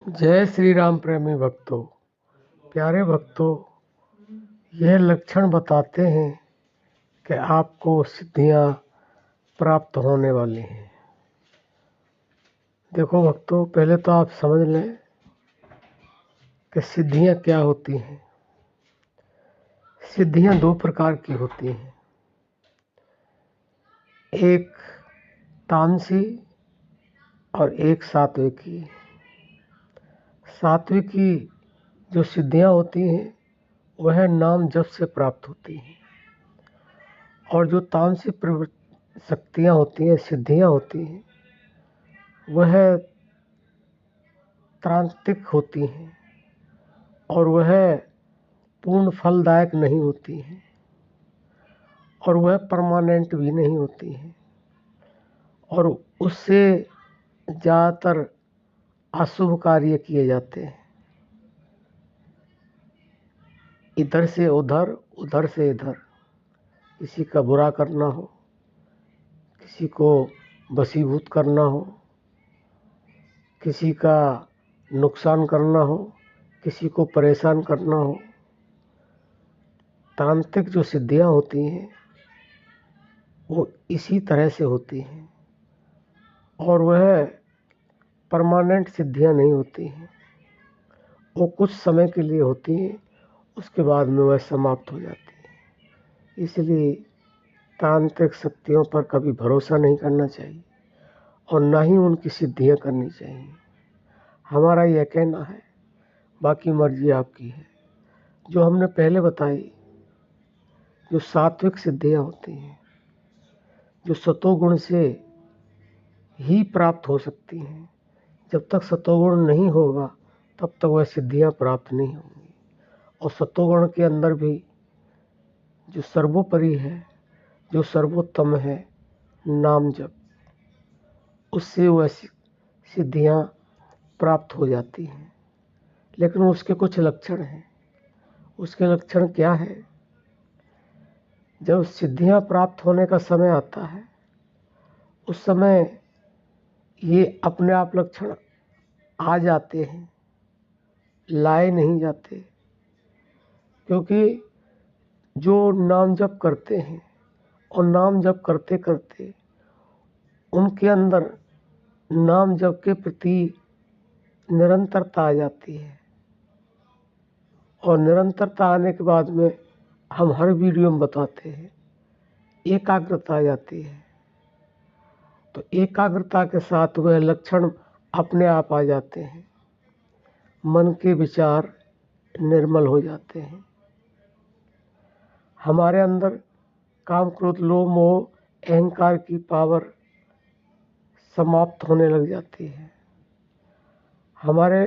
जय श्री राम प्रेमी भक्तों, प्यारे भक्तों, यह लक्षण बताते हैं कि आपको सिद्धियां प्राप्त होने वाली हैं। देखो भक्तों, पहले तो आप समझ लें कि सिद्धियां क्या होती हैं। सिद्धियां दो प्रकार की होती हैं, एक तामसी और एक सात्विकी। सात्विकी जो सिद्धियां होती हैं वह नाम जप से प्राप्त होती हैं, और जो तामसी शक्तियां होती हैं, सिद्धियां होती हैं, वह त्रांतिक होती हैं और वह पूर्ण फलदायक नहीं होती हैं और वह परमानेंट भी नहीं होती हैं, और उससे ज़्यादातर अशुभ कार्य किए जाते हैं। इधर से उधर, उधर से इधर, किसी का बुरा करना हो, किसी को वशीभूत करना हो, किसी का नुकसान करना हो, किसी को परेशान करना हो। तांत्रिक जो सिद्धियां होती हैं वो इसी तरह से होती हैं, और वह परमानेंट सिद्धियां नहीं होती हैं। वो कुछ समय के लिए होती हैं, उसके बाद में वह समाप्त हो जाती है। इसलिए तांत्रिक शक्तियों पर कभी भरोसा नहीं करना चाहिए और ना ही उनकी सिद्धियां करनी चाहिए। हमारा यह कहना है, बाकी मर्जी आपकी है। जो हमने पहले बताई, जो सात्विक सिद्धियां होती हैं, जो सतोगुण से ही प्राप्त हो सकती हैं। जब तक सतोगुण नहीं होगा तब तक वह सिद्धियां प्राप्त नहीं होंगी। और सतोगुण के अंदर भी जो सर्वोपरि है, जो सर्वोत्तम है, नाम जप, उससे वह सिद्धियां प्राप्त हो जाती हैं। लेकिन उसके कुछ लक्षण हैं। उसके लक्षण क्या है? जब सिद्धियां प्राप्त होने का समय आता है, उस समय ये अपने आप लक्षण आ जाते हैं, लाए नहीं जाते। क्योंकि जो नाम जप करते हैं और नाम जप करते करते उनके अंदर नाम जप के प्रति निरंतरता आ जाती है, और निरंतरता आने के बाद में हम हर वीडियो में बताते हैं, एकाग्रता आ जाती है। तो एकाग्रता के साथ वह लक्षण अपने आप आ जाते हैं। मन के विचार निर्मल हो जाते हैं। हमारे अंदर काम, क्रोध, लोभ, मोह, अहंकार की पावर समाप्त होने लग जाती है। हमारे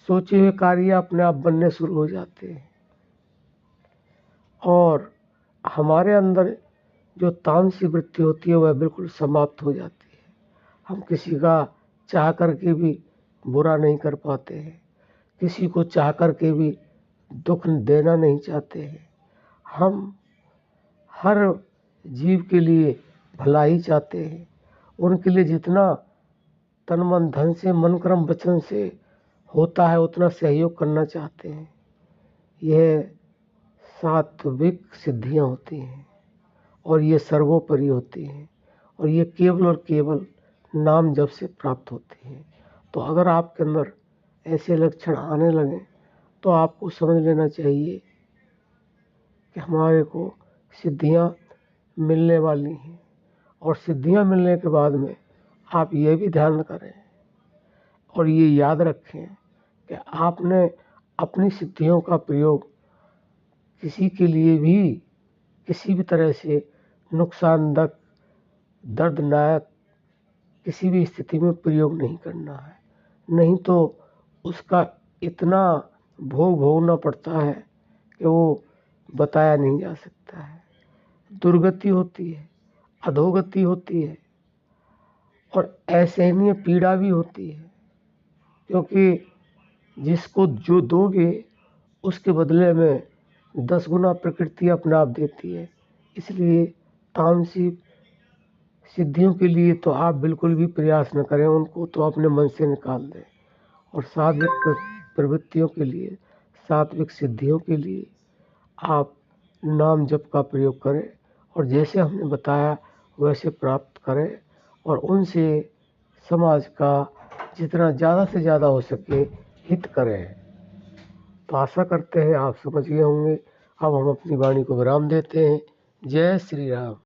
सोचे हुए कार्य अपने आप बनने शुरू हो जाते हैं, और हमारे अंदर जो तामसी वृत्ति होती है वह बिल्कुल समाप्त हो जाती है। हम किसी का चाह करके भी बुरा नहीं कर पाते हैं, किसी को चाह करके भी दुख देना नहीं चाहते हैं। हम हर जीव के लिए भला ही चाहते हैं। उनके लिए जितना तन मन धन से, मन कर्म वचन से होता है उतना सहयोग करना चाहते हैं। यह सात्विक सिद्धियां होती हैं, और ये सर्वोपरि होती हैं, और ये केवल और केवल नाम जप से प्राप्त होती हैं। तो अगर आपके अंदर ऐसे लक्षण आने लगे तो आपको समझ लेना चाहिए कि हमारे को सिद्धियां मिलने वाली हैं। और सिद्धियां मिलने के बाद में आप ये भी ध्यान करें और ये याद रखें कि आपने अपनी सिद्धियों का प्रयोग किसी के लिए भी किसी भी तरह से नुकसानदायक, दर्दनाक किसी भी स्थिति में प्रयोग नहीं करना है। नहीं तो उसका इतना भोग भोगना पड़ता है कि वो बताया नहीं जा सकता है। दुर्गति होती है, अधोगति होती है, और असहनीय पीड़ा भी होती है। क्योंकि जिसको जो दोगे उसके बदले में 10 गुना प्रकृति अपने आप देती है। इसलिए तामसी सिद्धियों के लिए तो आप बिल्कुल भी प्रयास न करें, उनको तो अपने मन से निकाल दें। और सात्विक प्रवृत्तियों के लिए, सात्विक सिद्धियों के लिए आप नाम जप का प्रयोग करें और जैसे हमने बताया वैसे प्राप्त करें और उनसे समाज का जितना ज़्यादा से ज़्यादा हो सके हित करें। तो आशा करते हैं आप समझ गए होंगे। अब हम अपनी वाणी को विराम देते हैं। जय श्री राम।